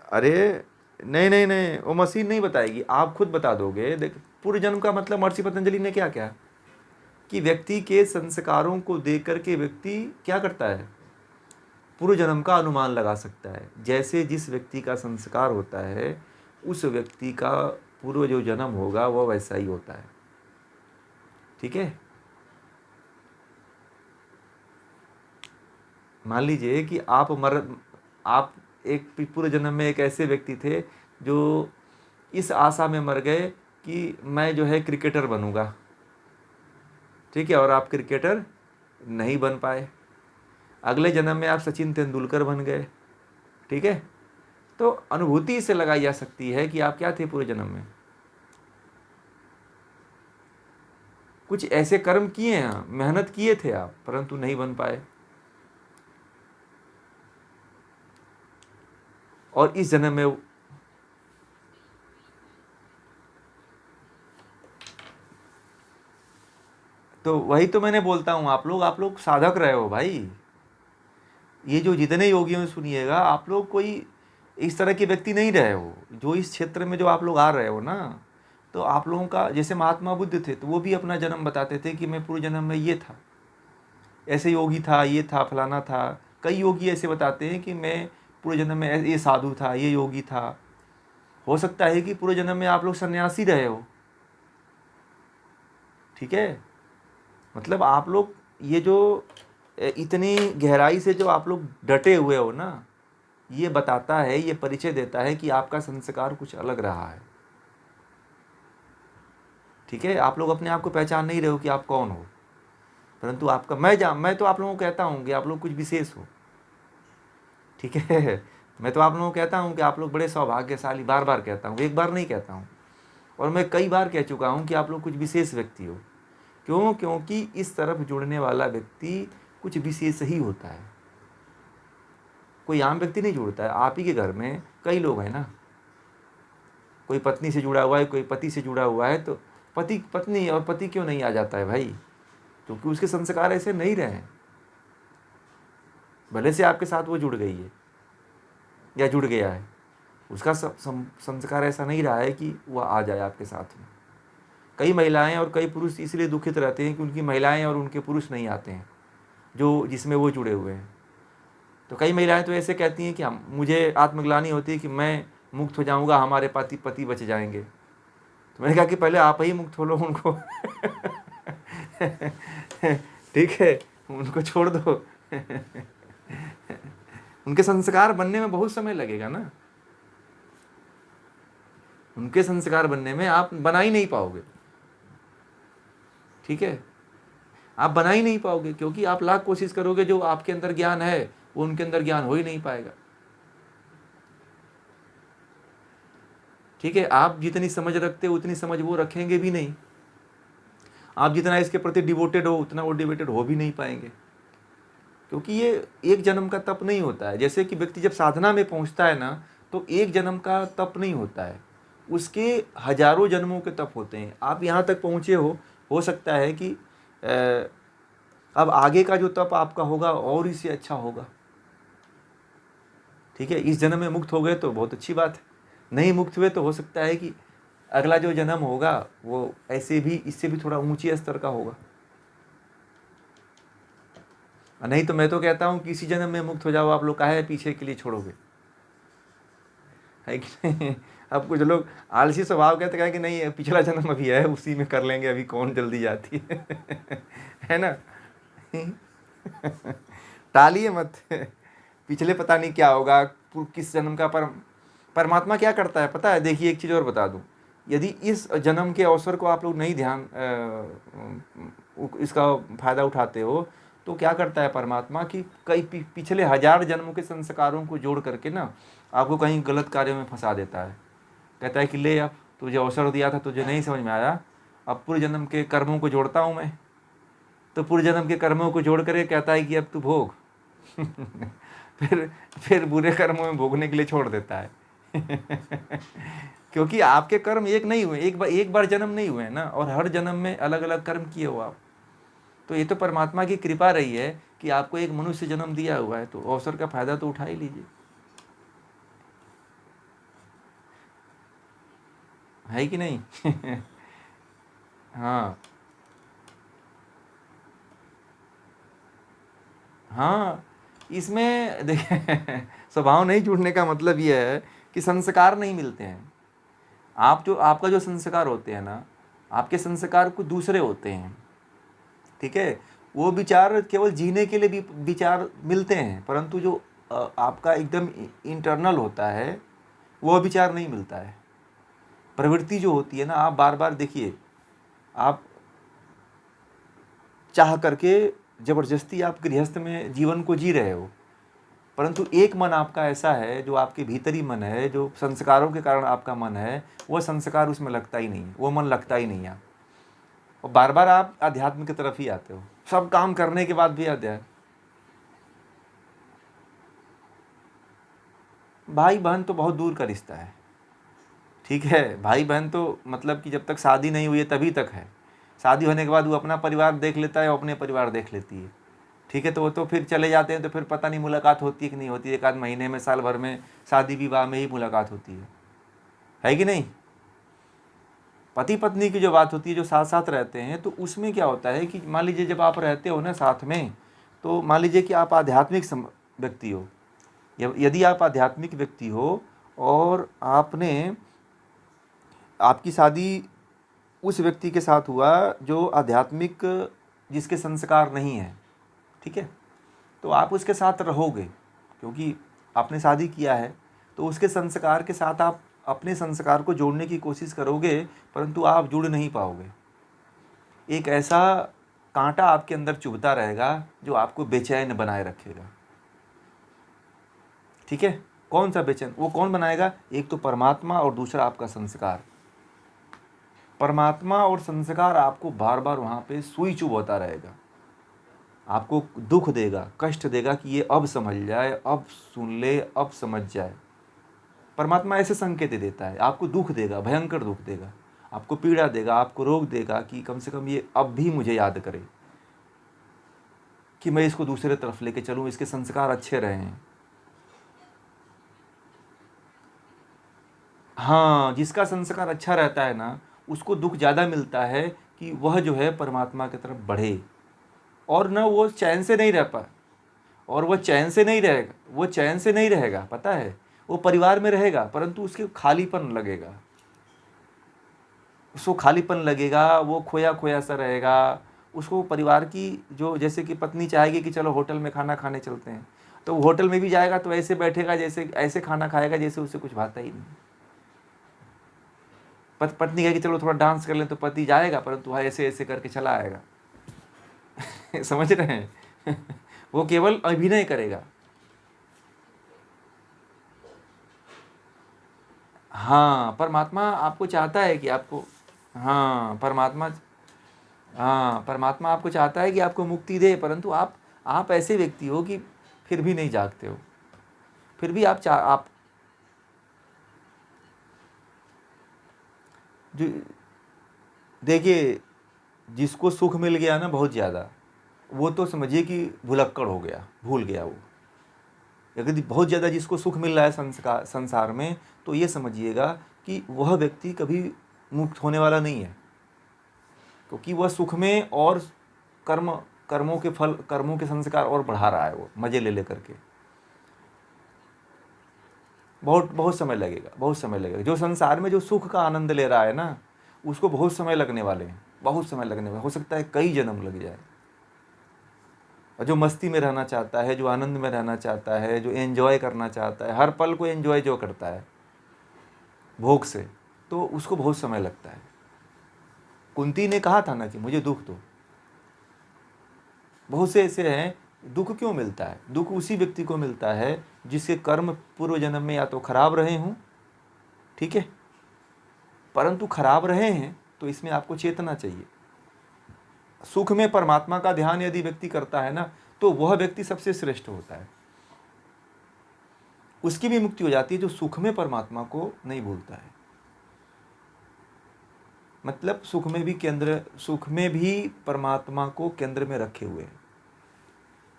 अरे नहीं नहीं नहीं, वो मशीन नहीं बताएगी, आप खुद बता दोगे। देख, पूर्व जन्म का मतलब महर्षि पतंजलि ने क्या क्या कि व्यक्ति के संस्कारों को देख करके व्यक्ति क्या करता है, पूर्व जन्म का अनुमान लगा सकता है। जैसे जिस व्यक्ति का संस्कार होता है, उस व्यक्ति का पूर्व जो जन्म होगा वह वैसा ही होता है। ठीक है। मान लीजिए कि आप एक पूर्व जन्म में एक ऐसे व्यक्ति थे जो इस आशा में मर गए कि मैं जो है क्रिकेटर बनूंगा। ठीक है, और आप क्रिकेटर नहीं बन पाए। अगले जन्म में आप सचिन तेंदुलकर बन गए। ठीक है। तो अनुभूति से लगाई जा सकती है कि आप क्या थे पूरे जन्म में। कुछ ऐसे कर्म किए हैं, मेहनत किए थे आप, परंतु नहीं बन पाए, और इस जन्म में तो वही तो मैंने बोलता हूँ, आप लोग साधक रहे हो भाई। ये जो जितने योगियों में सुनिएगा, आप लोग कोई इस तरह के व्यक्ति नहीं रहे हो। जो इस क्षेत्र में जो आप लोग आ रहे हो ना, तो आप लोगों का जैसे महात्मा बुद्ध थे, तो वो भी अपना जन्म बताते थे कि मैं पूर्व जन्म में ये था, ऐसे योगी था, ये था, फलाना था। कई योगी ऐसे बताते हैं कि मैं पूर्व जन्म में ये साधु था, ये योगी था। हो सकता है कि पूर्व जन्म में आप लोग सन्यासी रहे हो। ठीक है। मतलब आप लोग ये जो इतनी गहराई से जो आप लोग डटे हुए हो ना, ये बताता है, ये परिचय देता है कि आपका संस्कार कुछ अलग रहा है। ठीक है। आप लोग अपने आप को पहचान नहीं रहे हो कि आप कौन हो, परंतु आपका मैं तो आप लोगों को कहता हूँ कि आप लोग कुछ विशेष हो। ठीक है। मैं तो आप लोगों को कहता हूँ कि आप लोग बड़े सौभाग्यशाली, बार बार कहता हूँ, एक बार नहीं कहता हूँ। और मैं कई बार कह चुका हूँ कि आप लोग कुछ विशेष व्यक्ति हो। क्यों? क्योंकि इस तरफ जुड़ने वाला व्यक्ति कुछ विशेष ही होता है। कोई आम व्यक्ति नहीं जुड़ता है। आप ही के घर में कई लोग हैं ना, कोई पत्नी से जुड़ा हुआ है, कोई पति से जुड़ा हुआ है, तो पति पत्नी और पति क्यों नहीं आ जाता है भाई? क्योंकि उसके संस्कार ऐसे नहीं रहे हैं। भले से आपके साथ वो जुड़ गई है या जुड़ गया है, उसका संस्कार ऐसा नहीं रहा है कि वह आ जाए आपके साथ में। कई महिलाएं और कई पुरुष इसलिए दुखित रहते हैं कि उनकी महिलाएं और उनके पुरुष नहीं आते हैं जो जिसमें वो जुड़े हुए हैं। तो कई महिलाएं तो ऐसे कहती हैं कि हम मुझे आत्मग्लानि होती है कि मैं मुक्त हो जाऊंगा, हमारे पति पति बच जाएंगे। तो मैंने कहा कि पहले आप ही मुक्त हो लो उनको। ठीक है, उनको छोड़ दो। उनके संस्कार बनने में बहुत समय लगेगा ना। उनके संस्कार बनने में आप बना ही नहीं पाओगे। ठीक है। आप बना ही नहीं पाओगे, क्योंकि आप लाख कोशिश करोगे, जो आपके अंदर ज्ञान है वो उनके अंदर ज्ञान हो ही नहीं पाएगा। ठीक है। आप जितनी समझ रखते हो उतनी समझ वो रखेंगे भी नहीं। आप जितना इसके प्रति डिवोटेड हो उतना वो डिवोटेड हो भी नहीं पाएंगे। क्योंकि ये एक जन्म का तप नहीं होता है। जैसे कि व्यक्ति जब साधना में पहुंचता है ना, तो एक जन्म का तप नहीं होता है, उसके हजारों जन्मों के तप होते हैं। आप यहाँ तक पहुँचे हो सकता है कि अब आगे का जो तप आपका होगा और इससे अच्छा होगा। ठीक है। इस जन्म में मुक्त हो गए तो बहुत अच्छी बात है, नहीं मुक्त हुए तो हो सकता है कि अगला जो जन्म होगा वो ऐसे भी इससे भी थोड़ा ऊंचे स्तर का होगा। नहीं तो मैं तो कहता हूँ कि इसी जन्म में मुक्त हो जाओ। आप लोग काहे पीछे के लिए छोड़ोगे, है कि नहीं? अब कुछ लोग आलसी स्वभाव कहते हैं कि नहीं पिछला जन्म अभी है, उसी में कर लेंगे, अभी कौन जल्दी जाती है। है ना? टालिए मत। पिछले पता नहीं क्या होगा, किस जन्म का। परमात्मा क्या करता है पता है? देखिए एक चीज़ और बता दूं, यदि इस जन्म के अवसर को आप लोग नहीं ध्यान इसका फायदा उठाते हो, तो क्या करता है परमात्मा कि कई पिछले हजार जन्मों के संस्कारों को जोड़ करके ना आपको कहीं गलत कार्यों में फंसा देता है। कहता है कि ले, अब तुझे अवसर दिया था, तुझे नहीं समझ में आया, अब पूर्व जन्म के कर्मों को जोड़ता हूँ मैं। तो पूर्व जन्म के कर्मों को जोड़ करके कहता है कि अब तू भोग। फिर बुरे कर्मों में भोगने के लिए छोड़ देता है। क्योंकि आपके कर्म एक नहीं हुए, एक बार जन्म नहीं हुए हैं ना, और हर जन्म में अलग अलग कर्म किए हो आप। तो ये तो परमात्मा की कृपा रही है कि आपको एक मनुष्य जन्म दिया हुआ है, तो अवसर का फायदा तो उठा ही लीजिए। है कि नहीं? हाँ हाँ, इसमें देखिए स्वभाव नहीं जुड़ने का मतलब ये है कि संस्कार नहीं मिलते हैं। आप जो आपका जो संस्कार होते हैं ना, आपके संस्कार कुछ दूसरे होते हैं, ठीक है। वो विचार केवल जीने के लिए भी विचार मिलते हैं, परंतु जो आपका एकदम इंटरनल होता है वो विचार नहीं मिलता है। प्रवृत्ति जो होती है ना, आप बार बार देखिए, आप चाह करके जबरदस्ती आप गृहस्थ में जीवन को जी रहे हो, परंतु एक मन आपका ऐसा है जो आपके भीतरी मन है, जो संस्कारों के कारण आपका मन है, वह संस्कार उसमें लगता ही नहीं, वो मन लगता ही नहीं है। और बार बार आप अध्यात्म की तरफ ही आते हो, सब काम करने के बाद भी अध्यात्म। भाई बहन तो बहुत दूर का रिश्ता है, ठीक है। भाई बहन तो मतलब कि जब तक शादी नहीं हुई है तभी तक है। शादी होने के बाद वो अपना परिवार देख लेता है और अपने परिवार देख लेती है, ठीक है। तो वो तो फिर चले जाते हैं, तो फिर पता नहीं मुलाकात होती है कि नहीं होती है, एक आध महीने में, साल भर में, शादी विवाह में ही मुलाकात होती है कि नहीं। पति पत्नी की जो बात होती है, जो साथ साथ रहते हैं, तो उसमें क्या होता है कि मान लीजिए जब आप रहते हो ना साथ में, तो मान लीजिए कि आप आध्यात्मिक व्यक्ति हो, यदि आप आध्यात्मिक व्यक्ति हो और आपकी शादी उस व्यक्ति के साथ हुआ जो आध्यात्मिक, जिसके संस्कार नहीं है, ठीक है, तो आप उसके साथ रहोगे क्योंकि आपने शादी किया है, तो उसके संस्कार के साथ आप अपने संस्कार को जोड़ने की कोशिश करोगे, परंतु आप जुड़ नहीं पाओगे। एक ऐसा कांटा आपके अंदर चुभता रहेगा जो आपको बेचैन बनाए रखेगा, ठीक है। कौन सा बेचैन? वो कौन बनाएगा? एक तो परमात्मा और दूसरा आपका संस्कार। परमात्मा और संस्कार आपको बार बार वहाँ पे सुई चुभोता रहेगा, आपको दुख देगा, कष्ट देगा कि ये अब समझ जाए, अब सुन ले, अब समझ जाए। परमात्मा ऐसे संकेत देता है, आपको दुख देगा, भयंकर दुख देगा, आपको पीड़ा देगा, आपको रोग देगा कि कम से कम ये अब भी मुझे याद करे, कि मैं इसको दूसरे तरफ लेके चलूँ, इसके संस्कार अच्छे रहें। हाँ, जिसका संस्कार अच्छा रहता है ना, उसको दुख ज़्यादा मिलता है कि वह जो है परमात्मा की तरफ बढ़े, और न वो चैन से नहीं रह पाए, और वह चैन से नहीं रहेगा, वो चैन से नहीं रहेगा, पता है। वो परिवार में रहेगा परंतु उसके खालीपन लगेगा, उसको खालीपन लगेगा, वो खोया खोया सा रहेगा। उसको परिवार की जो, जैसे कि पत्नी चाहेगी कि चलो होटल में खाना खाने चलते हैं, तो वो होटल में भी जाएगा तो ऐसे बैठेगा, जैसे ऐसे खाना खाएगा जैसे उससे कुछ भाता ही नहीं। पत्नी कहेगी चलो थोड़ा डांस कर लें, तो पति जाएगा परंतु वह ऐसे ऐसे करके चला आएगा। समझ रहे हैं? वो केवल अभिनय करेगा। हाँ, परमात्मा आपको चाहता है कि आपको, हाँ परमात्मा, हाँ परमात्मा आपको चाहता है कि आपको मुक्ति दे, परंतु आप ऐसे व्यक्ति हो कि फिर भी नहीं जागते हो, फिर भी आप जो, देखिए, जिसको सुख मिल गया ना बहुत ज़्यादा, वो तो समझिए कि भुलक्कड़ हो गया, भूल गया वो। यदि बहुत ज़्यादा जिसको सुख मिल रहा है संसार में, तो ये समझिएगा कि वह व्यक्ति कभी मुक्त होने वाला नहीं है, क्योंकि वह सुख में और कर्म कर्मों के फल, कर्मों के संस्कार और बढ़ा रहा है, वो मज़े ले लेकर के। बहुत बहुत समय लगेगा, बहुत समय लगेगा। जो संसार में जो सुख का आनंद ले रहा है ना, उसको बहुत समय लगने वाले हैं, बहुत समय लगने वाले, हो सकता है कई जन्म लग जाए। और जो मस्ती में रहना चाहता है, जो आनंद में रहना चाहता है, जो एंजॉय करना चाहता है, हर पल को एंजॉय जो करता है भोग से, तो उसको बहुत समय लगता है। कुंती ने कहा था ना कि मुझे दुख दो। बहुत से ऐसे हैं, दुख क्यों मिलता है? दुख उसी व्यक्ति को मिलता है जिसके कर्म पूर्व जन्म में या तो खराब रहे हों, ठीक है, परंतु खराब रहे हैं तो इसमें आपको चेतना चाहिए। सुख में परमात्मा का ध्यान यदि व्यक्ति करता है ना, तो वह व्यक्ति सबसे श्रेष्ठ होता है, उसकी भी मुक्ति हो जाती है, जो सुख में परमात्मा को नहीं भूलता है। मतलब सुख में भी परमात्मा को केंद्र में रखे हुए हैं।